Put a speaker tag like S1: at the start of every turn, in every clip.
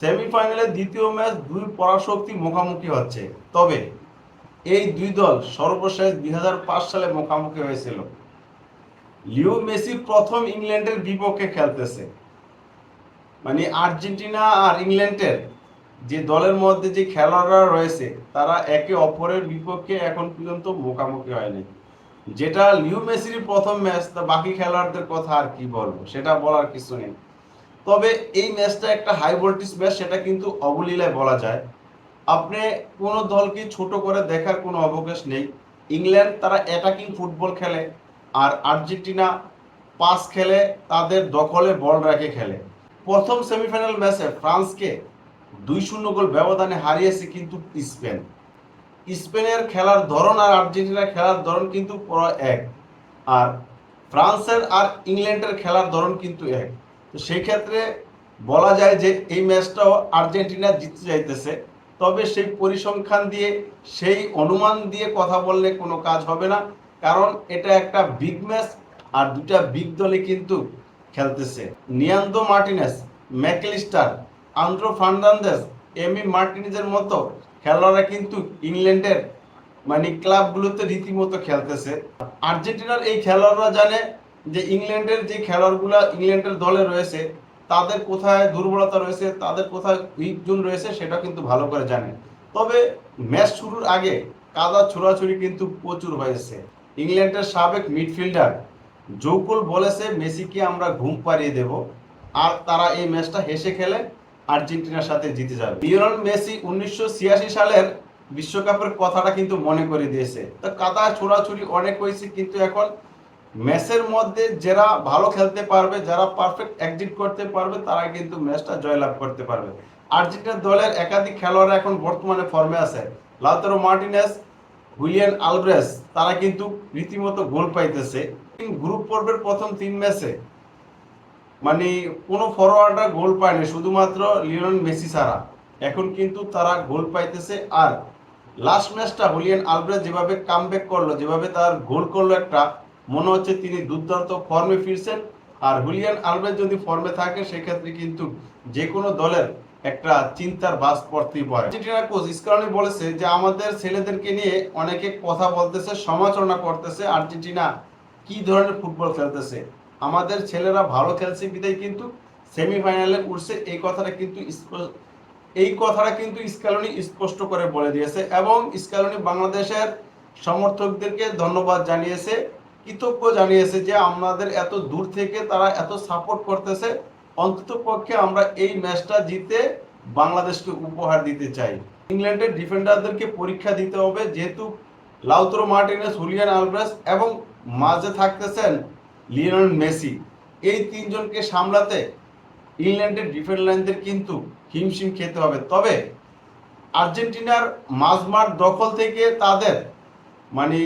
S1: সেমিফাইনালে দ্বিতীয় ম্যাচ দুই পরাশক্তি মুখোমুখি হচ্ছে। তবে এই দুই দল সর্বশেষ 2005 সালে মুখোমুখি হয়েছিল। লিও মেসি প্রথম ইংল্যান্ডের বিপক্ষে খেলতেছে। মানে আর্জেন্টিনা আর ইংল্যান্ডের যে দলের মধ্যে যে খেলোয়াড়রা রয়েছে তারা একে অপরের বিপক্ষে এখন পর্যন্ত মুখোমুখি হয়নি। যেটা লিও মেসির প্রথম ম্যাচ, তা বাকি খেলোয়াড়দের কথা আর কি বলবো, সেটা বলার কিছু নেই। তবে এই ম্যাচটা একটা হাই ভোল্টেজ ম্যাচ, সেটা কিন্তু অবলীলায় বলা যায়। আপনি কোনো দলকে ছোট করে দেখার কোনো অবকাশ নেই। ইংল্যান্ড তারা অ্যাটাকিং ফুটবল খেলে, আর আর্জেন্টিনা পাস খেলে, তাদের দখলে বল রেখে খেলে। প্রথম সেমিফাইনাল ম্যাচে ফ্রান্সকে 2-0 গোল ব্যবধানে হারিয়েছে কিন্তু স্পেন। স্পেনের খেলার ধরন আর আর্জেন্টিনার খেলার ধরন কিন্তু পুরো এক, আর ফ্রান্সের আর ইংল্যান্ডের খেলার ধরন কিন্তু এক। তো সেই ক্ষেত্রে বলা যায় যে এই ম্যাচটাও আর্জেন্টিনা জিততে যাইতেছে। তবে সেই পরিসংখ্যান দিয়ে, সেই অনুমান দিয়ে কথা বললে কোনো কাজ হবে না, কারণ এটা একটা বিগ ম্যাচ আর দুটা বিগ দলে কিন্তু খেলতেছে। নিয়ান্দো মার্টিনেস, ম্যাকলিস্টার, আন্দ্রো ফার্নান্দেজ, এমি মার্টিনেজের মতো খেলোয়াড়রা কিন্তু ইংল্যান্ডের মানে ক্লাবগুলোতে রীতিমতো খেলতেছে। আর্জেন্টিনার এই খেলোয়াড়রা জানে যে ইংল্যান্ডের যে খেলোয়াড়গুলো ইংল্যান্ডের দলে রয়েছে তাদের কোথায় দুর্বলতা রয়েছে, তাদের কোথায় উইক জোন রয়েছে, সেটা কিন্তু ভালো করে জানে। তবে ম্যাচ শুরুর আগে কাদা ছোড়াছুড়ি কিন্তু প্রচুর হয়েছে। ইংল্যান্ডের সাবেক মিডফিল্ডার জোকুল বলেছে মেসিকে আমরা ঘুম পাড়িয়ে দেব, আর তারা এই ম্যাচটা হেসে খেলে আর্জেন্টিনার সাথে জিতে যাবে। লিওনেল মেসি 1986 সালের বিশ্বকাপের কথাটা কিন্তু মনে করে দিয়েছে। তো কাদা ছোড়াছুড়ি অনেক হয়েছে, কিন্তু এখন ম্যাচের মধ্যে যারা ভালো খেলতে পারবে, যারা পারফেক্ট এক্সিট করতে পারবে, তারা কিন্তু ম্যাচটা জয়লাভ করতে পারবে। আর্জেন্টিনা দলের একাধিক খেলোয়াড় এখন বর্তমানে ফর্মে আছে। লাউতারো মার্টিনেজ, হুলিয়ান আলভারেজ, তারা কিন্তু রীতিমতো গোল পাইতেছে। গ্রুপ পর্বের প্রথম 3 ম্যাচে মানে কোনো ফরওয়ার্ডরা গোল পায়নি, শুধুমাত্র লিওনেল মেসি ছাড়া। এখন কিন্তু তারা গোল পাইতেছে। আর লাস্ট ম্যাচটা হুলিয়ান আলভারেজ যেভাবে কামব্যাক করলো, যেভাবে তার গোল করলো একটা, মনে হচ্ছে তিনি দুর্দান্ত ফর্মে ফিরছেন। আর হুলিয়ান আলভারেজ যদি ফর্মে থাকে সেক্ষেত্রে কিন্তু যে কোনো দলের একটা চিন্তার বাস পড়তেই পারে। আর্জেন্টিনার কোচ স্কালোনি বলেছে যে আমাদের ছেলেদেরকে নিয়ে অনেকে কথা বলতেছে, সমালোচনা করতেছে আর্জেন্টিনা কি ধরনের ফুটবল খেলতেছে। আমাদের ছেলেরা ভালো খেলছে বিদায় কিন্তু সেমিফাইনালে উঠছে, এই কথাটা কিন্তু স্কালোনি স্পষ্ট করে বলে দিয়েছে। এবং স্কালোনি বাংলাদেশের সমর্থকদেরকে ধন্যবাদ জানিয়েছে, কৃতজ্ঞ জানিয়েছে যে আমাদের এত দূর থেকে তারা এত সাপোর্ট করতেছে। অন্তত পক্ষে আমরা এই ম্যাচটা জিতে বাংলাদেশকে উপহার দিতে চাই। ইংল্যান্ডের ডিফেন্ডারদেরকে পরীক্ষা দিতে হবে, যেহেতু লাউতারো মার্টিনেজ, হুলিয়ান আলভারেজ এবং মাঝে থাকতেছেন লিওনেল মেসি। এই তিনজনকে সামলাতে ইংল্যান্ডের ডিফেন্স লাইনদের কিন্তু হিমশিম খেতে হবে। তবে আর্জেন্টিনার মাঝমাঠ দখল থেকে তাদের মানে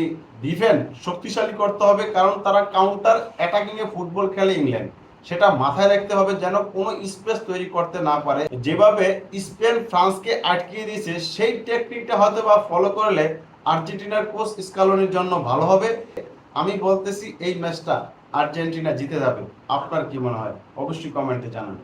S1: ডিফেন্স শক্তিশালী করতে হবে, কারণ তারা কাউন্টার অ্যাটাকিং এ ফুটবল খেলে ইংল্যান্ড। সেটা মাথায় রাখতে হবে যেন কোনো স্পেস তৈরি করতে না পারে। যেভাবে স্পেন ফ্রান্সকে আটকিয়ে দিয়েছে, সেই টেকনিকটা হয়তো বা ফলো করলে আর্জেন্টিনার কোচ স্কালোনির জন্য ভালো হবে। আমি বলতেছি এই ম্যাচটা আর্জেন্টিনা জিতে যাবে। আপনার কি মনে হয় অবশ্যই কমেন্টে জানান।